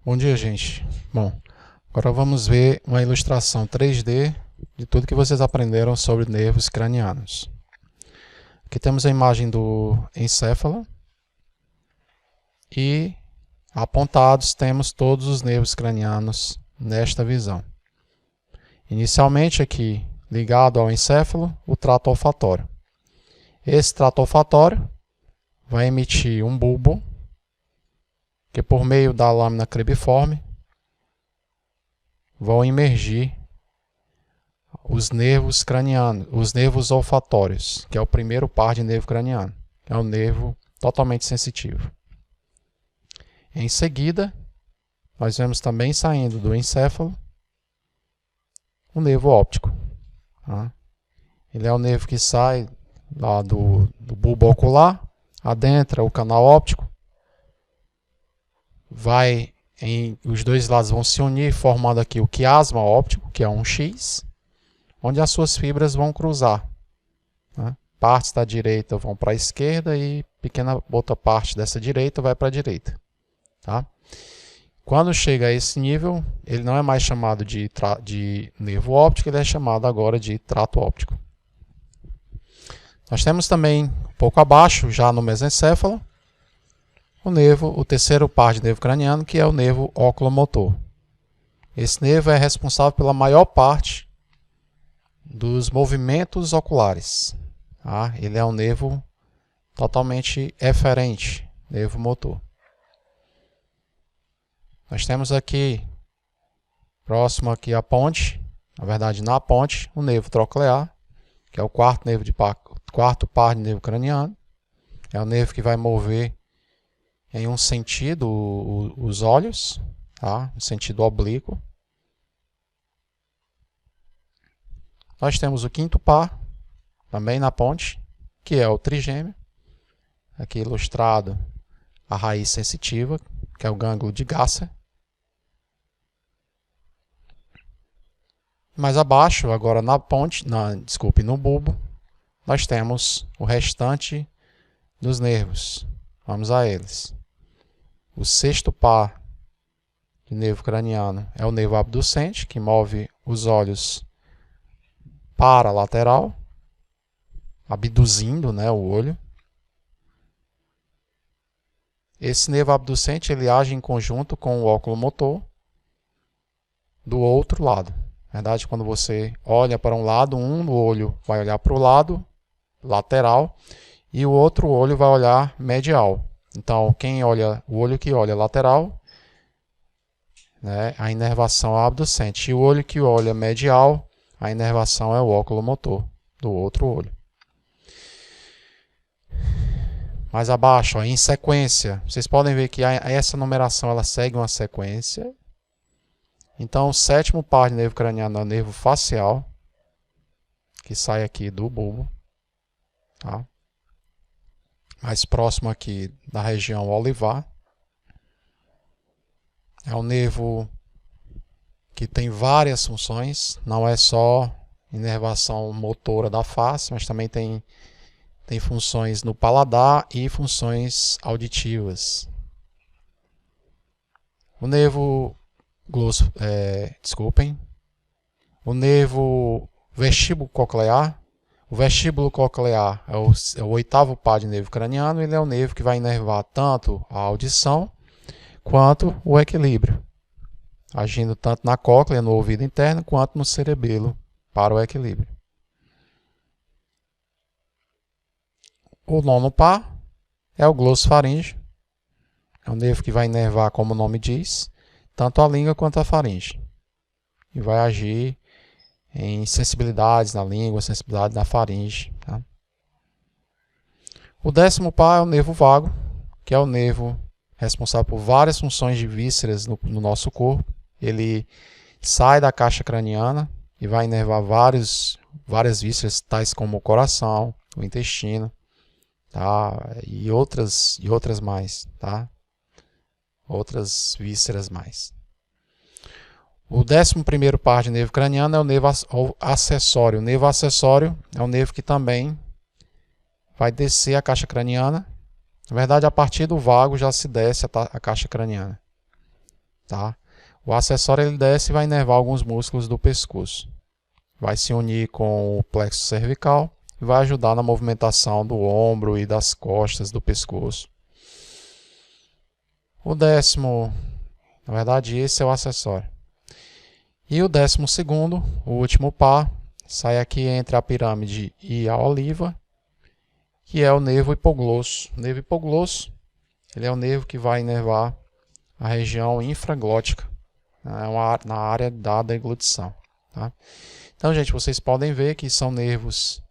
Bom dia, gente. Bom, agora vamos ver uma ilustração 3D de tudo que vocês aprenderam sobre nervos cranianos. Aqui temos a imagem do encéfalo e apontados temos todos os nervos cranianos nesta visão. Inicialmente aqui, ligado ao encéfalo, o trato olfatório. Esse trato olfatório vai emitir um bulbo que por meio da lâmina cribiforme vão emergir os nervos cranianos, os nervos olfatórios, que é o primeiro par de nervo craniano, que é o nervo totalmente sensitivo. Em seguida, nós vemos também saindo do encéfalo o nervo óptico. Tá? Ele é o nervo que sai lá do bulbo ocular, adentra o canal óptico, os dois lados vão se unir, formando aqui o quiasma óptico, que é um X, onde as suas fibras vão cruzar. Né? Partes da direita vão para a esquerda e pequena outra parte dessa direita vai para a direita. Tá? Quando chega a esse nível, ele não é mais chamado de nervo óptico, ele é chamado agora de trato óptico. Nós temos também, um pouco abaixo, já no mesencéfalo, o terceiro par de nervo craniano, que é o nervo oculomotor. Esse nervo é responsável pela maior parte dos movimentos oculares. Tá? Ele é um nervo totalmente eferente, nervo motor. Nós temos aqui, próximo aqui à ponte, na verdade na ponte, o nervo troclear, que é o quarto par de nervo craniano. É o nervo que vai mover em um sentido os olhos, tá? No sentido oblíquo. Nós temos o quinto par, também na ponte, que é o trigêmeo. Aqui ilustrado a raiz sensitiva, que é o gânglio de Gasser. Mais abaixo, agora na ponte, no bulbo, nós temos o restante dos nervos. Vamos a eles. O sexto par de nervo craniano é o nervo abducente, que move os olhos para a lateral, abduzindo, né, o olho. Esse nervo abducente ele age em conjunto com o oculomotor do outro lado. Na verdade, quando você olha para um lado, um olho vai olhar para o lado lateral e o outro olho vai olhar medial. Então, o olho que olha lateral, né, a inervação é abducente. E o olho que olha medial, a inervação é o oculomotor do outro olho. Mais abaixo, ó, em sequência, vocês podem ver que essa numeração ela segue uma sequência. Então, o sétimo par de nervo craniano é o nervo facial, que sai aqui do bulbo. Tá? Mais próximo aqui da região olivar. É um nervo que tem várias funções, não é só inervação motora da face, mas também tem funções no paladar e funções auditivas. O nervo o nervo vestíbulo coclear. O vestíbulo coclear é o oitavo par de nervo craniano. Ele é o nervo que vai inervar tanto a audição quanto o equilíbrio, agindo tanto na cóclea, no ouvido interno, quanto no cerebelo para o equilíbrio. O nono par é o glossofaríngeo. É um nervo que vai inervar, como o nome diz, tanto a língua quanto a faringe. E vai agir em sensibilidades na língua, sensibilidade na faringe. Tá? O décimo par é o nervo vago, que é o nervo responsável por várias funções de vísceras no nosso corpo. Ele sai da caixa craniana e vai inervar várias vísceras, tais como o coração, o intestino, tá? e outras mais. Tá? Outras vísceras mais. O 11º par de nervo craniano é o nervo acessório. O nervo acessório é um nervo que também vai descer a caixa craniana. Na verdade, a partir do vago já se desce a caixa craniana. tá? O acessório ele desce e vai inervar alguns músculos do pescoço. Vai se unir com o plexo cervical e vai ajudar na movimentação do ombro e das costas do pescoço. O 10º, na verdade esse é o acessório. E o 12º, o último par, sai aqui entre a pirâmide e a oliva, que é o nervo hipoglosso. O nervo hipoglosso, ele é o nervo que vai inervar a região infraglótica, na área da deglutição, tá? Então, gente, vocês podem ver que são nervos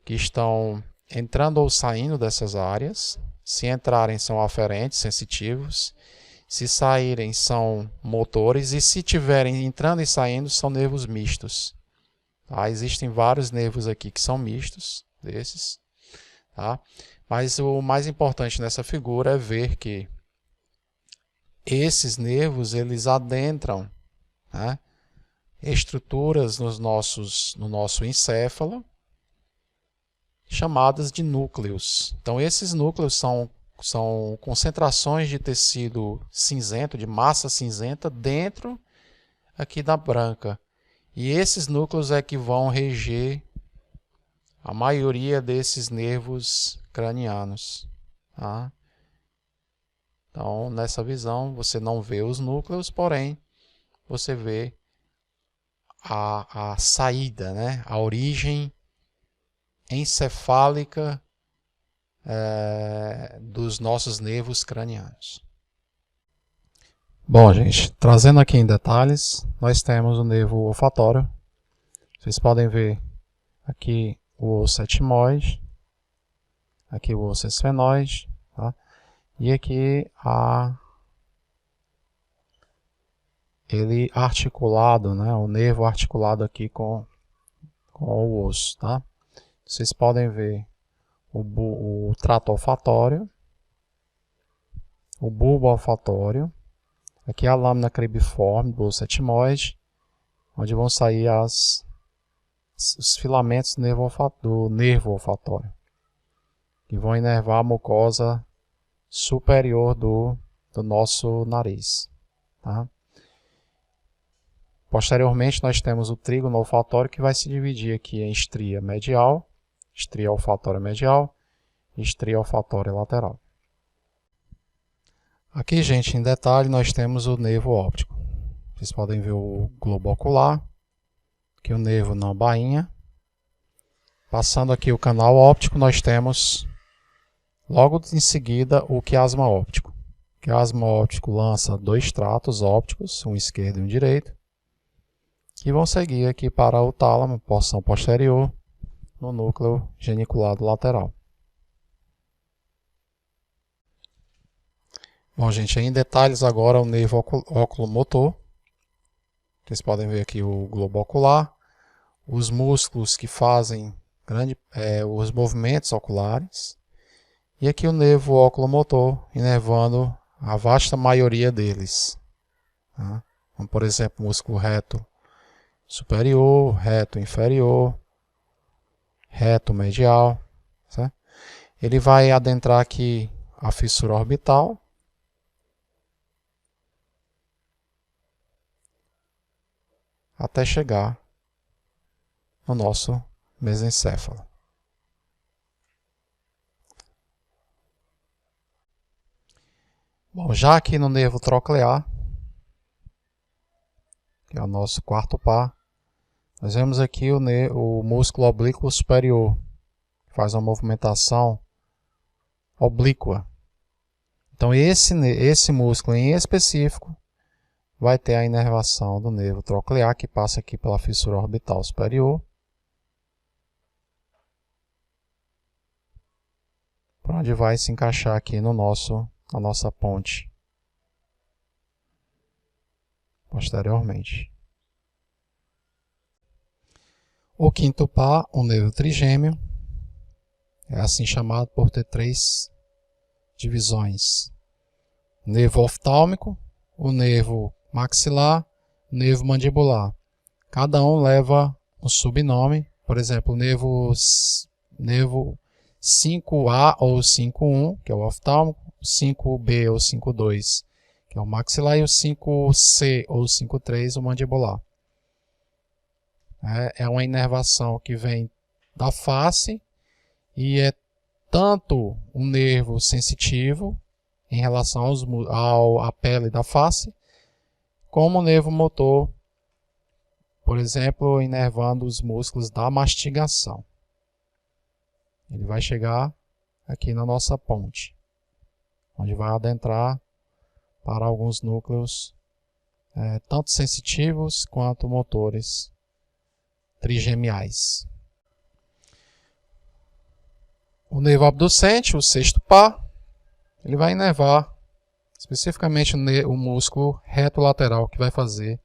que estão entrando ou saindo dessas áreas. Se entrarem, são aferentes, sensitivos. Se saírem, são motores. E se estiverem entrando e saindo, são nervos mistos. Tá? Existem vários nervos aqui que são mistos, desses. Tá? Mas o mais importante nessa figura é ver que esses nervos, eles adentram, né, estruturas no nosso encéfalo, chamadas de núcleos. Então, esses núcleos são concentrações de tecido cinzento, de massa cinzenta, dentro aqui da branca. E esses núcleos é que vão reger a maioria desses nervos cranianos. Tá? Então, nessa visão, você não vê os núcleos, porém, você vê a saída, né? A origem encefálica dos nossos nervos cranianos. Bom, gente, trazendo aqui em detalhes, nós temos o nervo olfatório. Vocês podem ver aqui o osso etimoide, aqui o osso esfenoide, tá? E aqui ele articulado, né? O nervo articulado aqui com o osso, tá? Vocês podem ver o trato olfatório, o bulbo olfatório, aqui a lâmina cribiforme do osso etimoide, onde vão sair os filamentos do nervo olfatório, que vão inervar a mucosa superior do nosso nariz, tá? Posteriormente, nós temos o trígono olfatório, que vai se dividir aqui em estria medial, estria olfatória medial e estria olfatória lateral. Aqui, gente, em detalhe, nós temos o nervo óptico. Vocês podem ver o globo ocular, aqui o nervo na bainha. Passando aqui o canal óptico, nós temos logo em seguida o quiasma óptico. O quiasma óptico lança dois tratos ópticos, um esquerdo e um direito, que vão seguir aqui para o tálamo, porção posterior, no núcleo geniculado lateral. Bom, gente, em detalhes agora o nervo oculomotor. Vocês podem ver aqui o globo ocular, os músculos que fazem os movimentos oculares, e aqui o nervo oculomotor, inervando a vasta maioria deles. Tá? Como, por exemplo, o músculo reto superior, reto inferior, reto medial. Certo? Ele vai adentrar aqui a fissura orbital, até chegar no nosso mesencéfalo. Bom, já aqui no nervo troclear, que é o nosso quarto par, nós vemos aqui o músculo oblíquo superior, que faz uma movimentação oblíqua. Então esse músculo em específico vai ter a inervação do nervo troclear, que passa aqui pela fissura orbital superior, para onde vai se encaixar aqui na nossa ponte posteriormente. O quinto par, o nervo trigêmeo, é assim chamado por ter três divisões: o nervo oftálmico, o nervo maxilar, o nervo mandibular. Cada um leva um subnome, por exemplo, o nervo 5A ou 5.1, que é o oftálmico, 5B ou 5.2, que é o maxilar, e o 5C ou 5,3, o mandibular. É uma inervação que vem da face e é tanto um nervo sensitivo em relação à pele da face, como o nervo motor, por exemplo, inervando os músculos da mastigação. Ele vai chegar aqui na nossa ponte, onde vai adentrar para alguns núcleos tanto sensitivos quanto motores trigemiais. O nervo abducente, o sexto par, ele vai inervar especificamente o músculo reto lateral, que vai fazer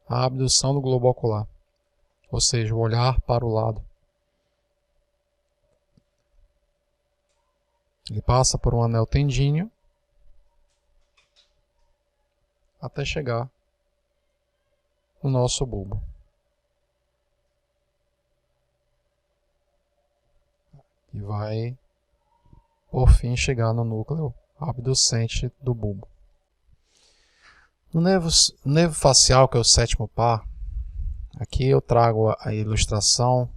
a abdução do globo ocular, ou seja, o olhar para o lado. Ele passa por um anel tendíneo até chegar no nosso bulbo. E vai, por fim, chegar no núcleo abducente do bulbo. No nervo facial, que é o sétimo par, aqui eu trago a ilustração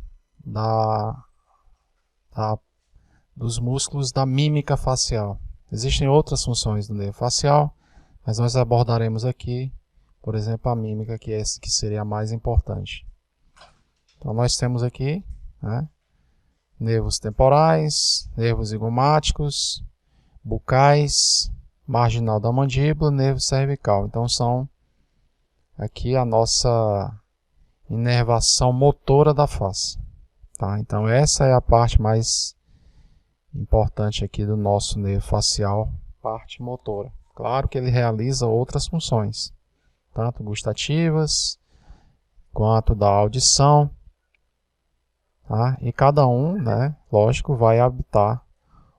dos músculos da mímica facial. Existem outras funções do nervo facial, mas nós abordaremos aqui, por exemplo, a mímica, que seria a mais importante. Então nós temos aqui, nervos temporais, nervos zigomáticos, bucais, marginal da mandíbula, nervo cervical. Então são aqui a nossa inervação motora da face. Tá? Então essa é a parte mais importante aqui do nosso nervo facial, parte motora. Claro que ele realiza outras funções, tanto gustativas quanto da audição. Tá? E cada um, lógico, vai habitar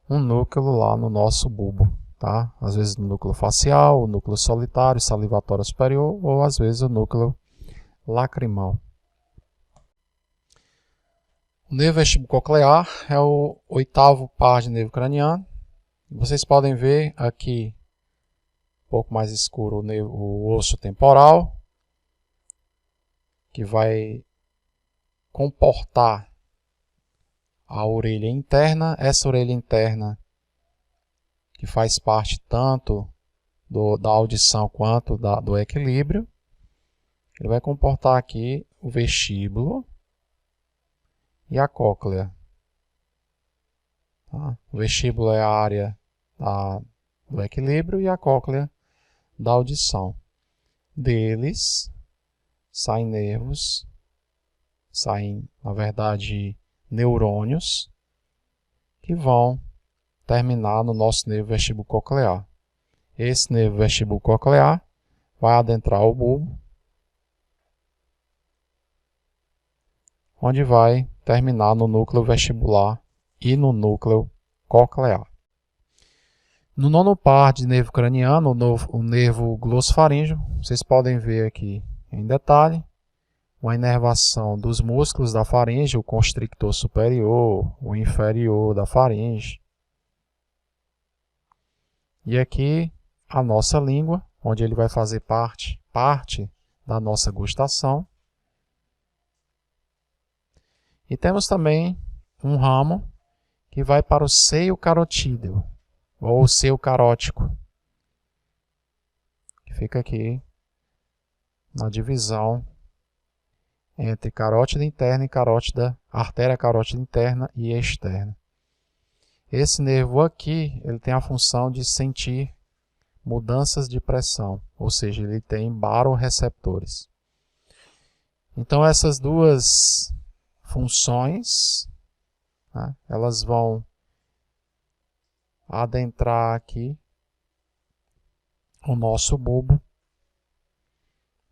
um núcleo lá no nosso bulbo. Tá? Às vezes o núcleo facial, o núcleo solitário, salivatório superior, ou às vezes o núcleo lacrimal. O nervo vestibulococlear é o oitavo par de nervo craniano. Vocês podem ver aqui, um pouco mais escuro, o osso temporal, que vai comportar a orelha interna. Essa orelha interna, que faz parte tanto da audição quanto do equilíbrio, ele vai comportar aqui o vestíbulo e a cóclea. Tá? O vestíbulo é a área do equilíbrio e a cóclea da audição. Deles saem nervos, na verdade, neurônios, que vão terminar no nosso nervo vestibulococlear. Esse nervo vestibulococlear vai adentrar o bulbo, onde vai terminar no núcleo vestibular e no núcleo coclear. No nono par de nervo craniano, o nervo glossofaríngeo, vocês podem ver aqui em detalhe uma inervação dos músculos da faringe, o constrictor superior, o inferior da faringe. E aqui a nossa língua, onde ele vai fazer parte da nossa gustação. E temos também um ramo que vai para o seio carotídeo, ou seio carótico, que fica aqui na divisão entre carótida interna e artéria carótida interna e externa. Esse nervo aqui, ele tem a função de sentir mudanças de pressão, ou seja, ele tem baroreceptores. Então essas duas funções, elas vão adentrar aqui o nosso bulbo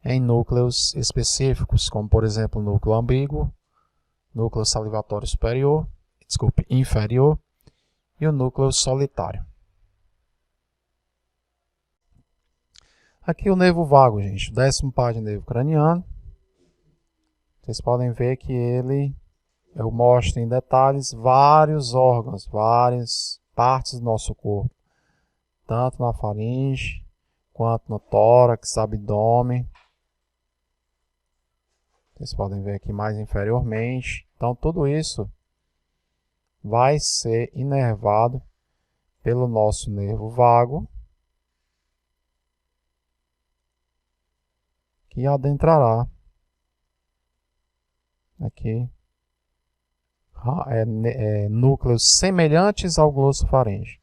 em núcleos específicos, como por exemplo o núcleo ambíguo, núcleo salivatório inferior e o núcleo solitário. Aqui o nervo vago, gente, o 10º par de nervo craniano. Vocês podem ver que eu mostro em detalhes vários órgãos, várias partes do nosso corpo, tanto na faringe quanto no tórax, abdômen. Vocês podem ver aqui mais inferiormente. Então, tudo isso vai ser inervado pelo nosso nervo vago, que adentrará aqui núcleos semelhantes ao glossofaringe.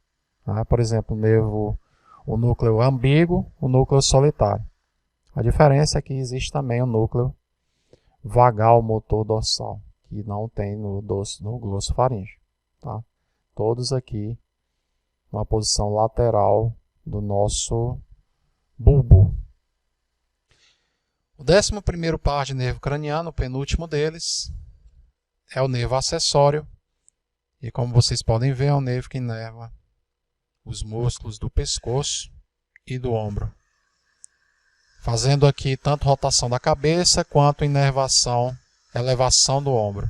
Por exemplo, o núcleo ambíguo, o núcleo solitário. A diferença é que existe também o núcleo vagal motor dorsal, que não tem no glossofaringe. Tá? Todos aqui uma posição lateral do nosso bulbo. O 11º par de nervo craniano, o penúltimo deles, é o nervo acessório. E como vocês podem ver, é um nervo que inerva os músculos do pescoço e do ombro, fazendo aqui tanto rotação da cabeça quanto elevação do ombro.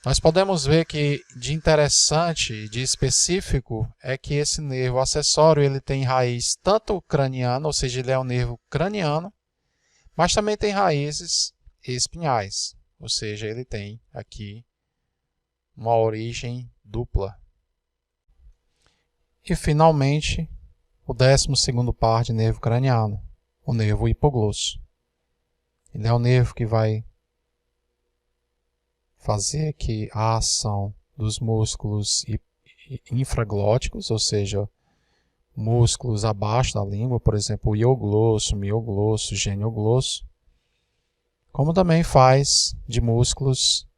Nós podemos ver que de interessante, de específico, é que esse nervo acessório ele tem raiz tanto craniana, ou seja, ele é um nervo craniano, mas também tem raízes espinhais, ou seja, ele tem aqui uma origem dupla. E finalmente, o 12º par de nervo craniano, o nervo hipoglosso. Ele é o nervo que vai fazer aqui a ação dos músculos infraglóticos, ou seja, músculos abaixo da língua, por exemplo, o ioglosso, mioglosso, genioglosso, como também faz de músculos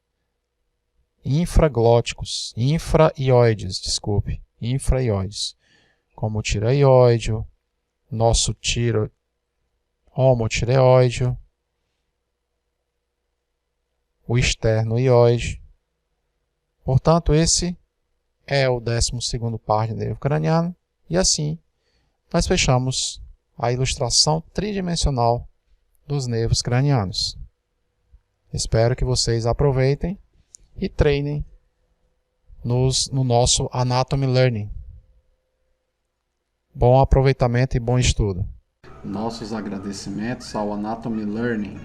infraglóticos, infraioides, como o tireoide, nosso homotireoide, o esternoioide. Portanto, esse é o 12º par de nervo craniano. E assim, nós fechamos a ilustração tridimensional dos nervos cranianos. Espero que vocês aproveitem e treinem no nosso Anatomy Learning. Bom aproveitamento e bom estudo. Nossos agradecimentos ao Anatomy Learning.